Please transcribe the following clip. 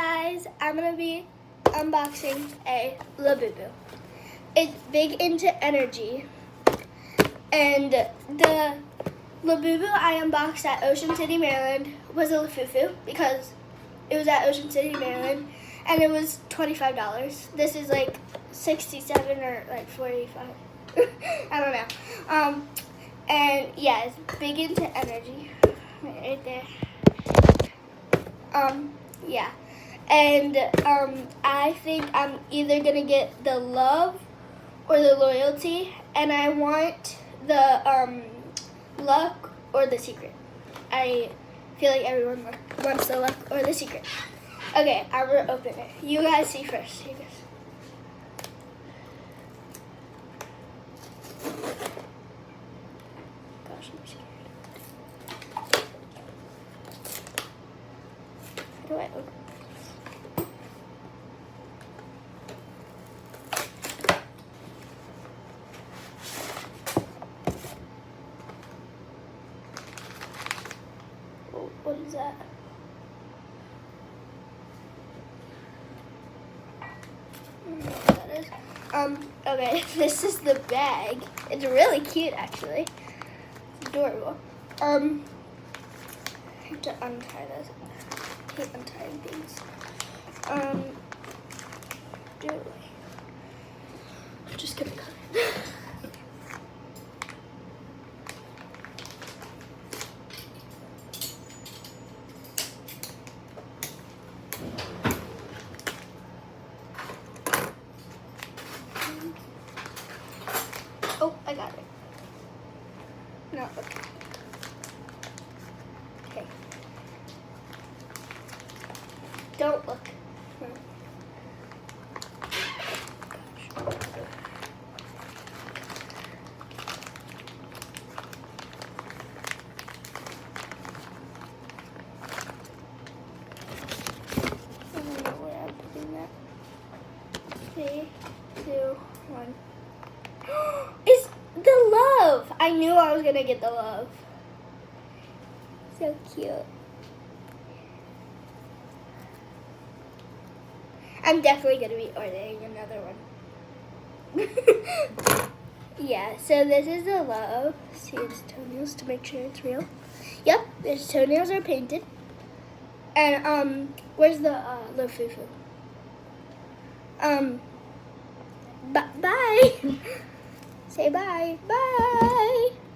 guys, I'm gonna be unboxing a labubu. It's big into energy, and the labubu I unboxed at Ocean City, Maryland was a lafufu because it was at Ocean City, Maryland, and it was $25. This is like 67 or like 45. I don't know. And yeah, it's big into energy, right there. Yeah. And I think I'm either gonna get the love or the loyalty, and I want the luck or the secret. I feel like everyone wants the luck or the secret. Okay, I'm gonna open it. You guys see first. You guys. Gosh, I'm scared. How do I open this? Oh, what is that? I don't know what that is. Okay, this is the bag. It's really cute, actually. It's adorable. I have to untie this. I hate untying things. I'm just gonna cut it. Oh, I got it. No, okay. Okay. Don't look. I don't know where I'm putting that. 3, 2, 1. It's the love! I knew I was gonna get the love. So cute. I'm definitely gonna be ordering another one. Yeah, so this is the love. See its toenails to make sure it's real. Yep, its toenails are painted. And where's the lafufu? Bye. Say bye. Bye.